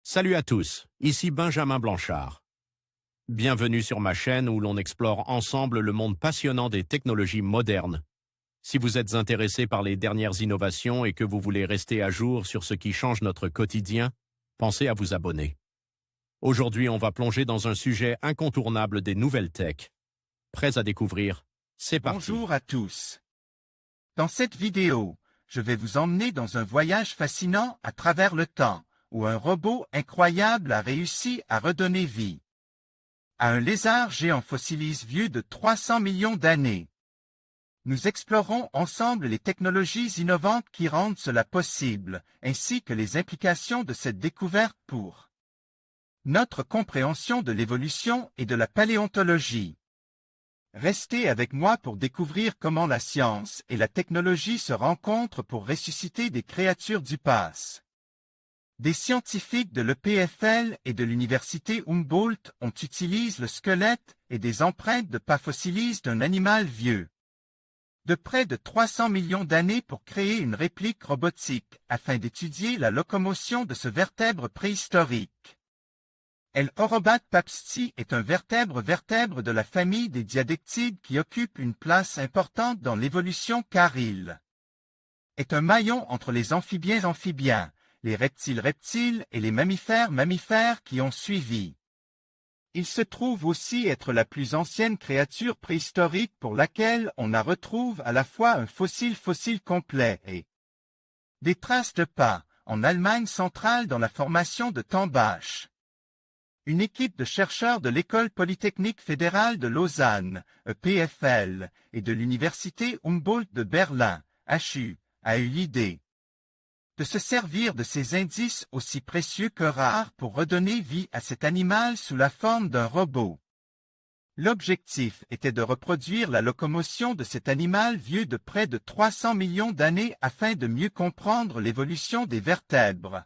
Salut à tous, ici Benjamin Blanchard. Bienvenue sur ma chaîne où l'on explore ensemble le monde passionnant des technologies modernes. Si vous êtes intéressé par les dernières innovations et que vous voulez rester à jour sur ce qui change notre quotidien, pensez à vous abonner. Aujourd'hui, on va plonger dans un sujet incontournable des nouvelles tech. Prêts à découvrir? C'est parti. Bonjour à tous. Dans cette vidéo, je vais vous emmener dans un voyage fascinant à travers le temps, où un robot incroyable a réussi à redonner vie à un lézard géant fossilise vieux de 300 millions d'années. Nous explorons ensemble les technologies innovantes qui rendent cela possible, ainsi que les implications de cette découverte pour notre compréhension de l'évolution et de la paléontologie. Restez avec moi pour découvrir comment la science et la technologie se rencontrent pour ressusciter des créatures du passé. Des scientifiques de l'EPFL et de l'université Humboldt ont utilisé le squelette et des empreintes de pas fossilisées d'un animal vieux de près de 300 millions d'années pour créer une réplique robotique afin d'étudier la locomotion de ce vertèbre préhistorique. L'Orobat papsti est un vertèbre de la famille des diadectides qui occupe une place importante dans l'évolution car il est un maillon entre les amphibiens, les reptiles et les mammifères qui ont suivi. Il se trouve aussi être la plus ancienne créature préhistorique pour laquelle on a retrouve à la fois un fossile complet et des traces de pas en Allemagne centrale dans la formation de Tambach. Une équipe de chercheurs de l'École polytechnique fédérale de Lausanne, EPFL, et de l'Université Humboldt de Berlin, HU, a eu l'idée de se servir de ces indices aussi précieux que rares pour redonner vie à cet animal sous la forme d'un robot. L'objectif était de reproduire la locomotion de cet animal vieux de près de 300 millions d'années afin de mieux comprendre l'évolution des vertèbres.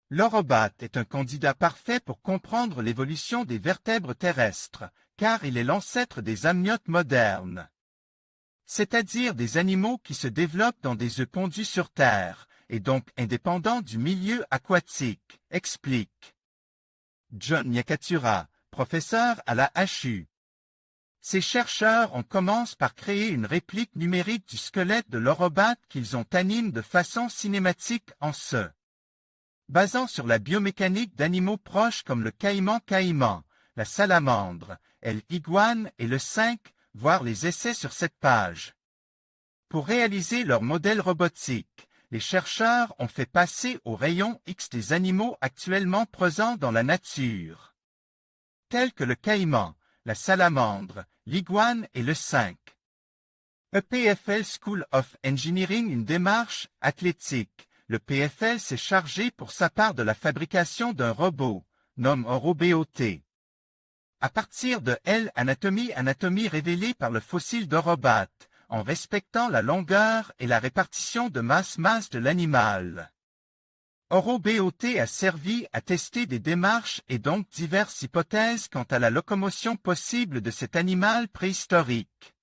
L'Orobat est un candidat parfait pour comprendre l'évolution des vertèbres terrestres, car il est l'ancêtre des amniotes modernes, c'est-à-dire des animaux qui se développent dans des œufs pondus sur Terre, et donc indépendants du milieu aquatique, explique John Nyakatura, professeur à la HU. Ces chercheurs commencent par créer une réplique numérique du squelette de l'Orobat qu'ils animent de façon cinématique en se basant sur la biomécanique d'animaux proches comme le caïman, la salamandre, l'iguane et le 5, voir les essais sur cette page. Pour réaliser leur modèle robotique, les chercheurs ont fait passer au rayon X des animaux actuellement présents dans la nature, tels que le caïman, la salamandre, l'iguane et le 5. EPFL School of Engineering, une démarche athlétique. Le PFL s'est chargé pour sa part de la fabrication d'un robot, nommé Orobot. À partir de l'anatomie révélée par le fossile d'Orobat, en respectant la longueur et la répartition de masse de l'animal. Orobot a servi à tester des démarches et donc diverses hypothèses quant à la locomotion possible de cet animal préhistorique.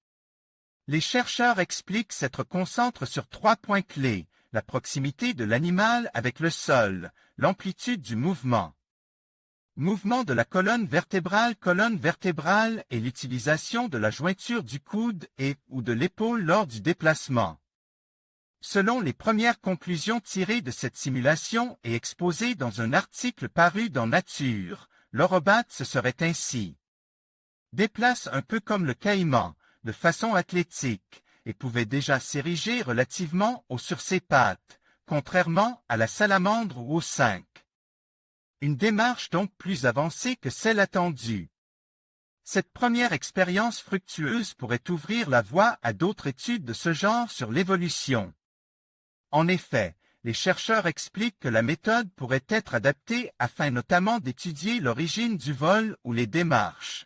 Les chercheurs expliquent s'être concentrés sur 3 points clés: la proximité de l'animal avec le sol, l'amplitude du mouvement de la colonne vertébrale et l'utilisation de la jointure du coude ou de l'épaule lors du déplacement. Selon les premières conclusions tirées de cette simulation et exposées dans un article paru dans Nature, l'Orobat se serait ainsi déplace un peu comme le caïman, de façon athlétique, et pouvait déjà s'ériger relativement haut sur ses pattes, contrairement à la salamandre ou au 5. Une démarche donc plus avancée que celle attendue. Cette première expérience fructueuse pourrait ouvrir la voie à d'autres études de ce genre sur l'évolution. En effet, les chercheurs expliquent que la méthode pourrait être adaptée afin notamment d'étudier l'origine du vol ou les démarches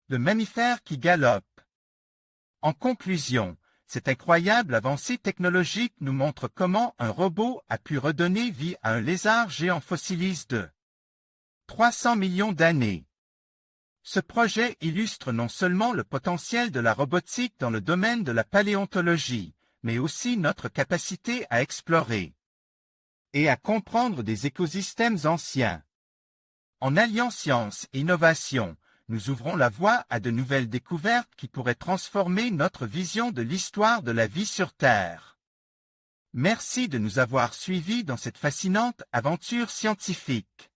de mammifères qui galopent. En conclusion, cette incroyable avancée technologique nous montre comment un robot a pu redonner vie à un lézard géant fossilise de 300 millions d'années. Ce projet illustre non seulement le potentiel de la robotique dans le domaine de la paléontologie, mais aussi notre capacité à explorer et à comprendre des écosystèmes anciens. En alliant science et innovation, nous ouvrons la voie à de nouvelles découvertes qui pourraient transformer notre vision de l'histoire de la vie sur Terre. Merci de nous avoir suivis dans cette fascinante aventure scientifique.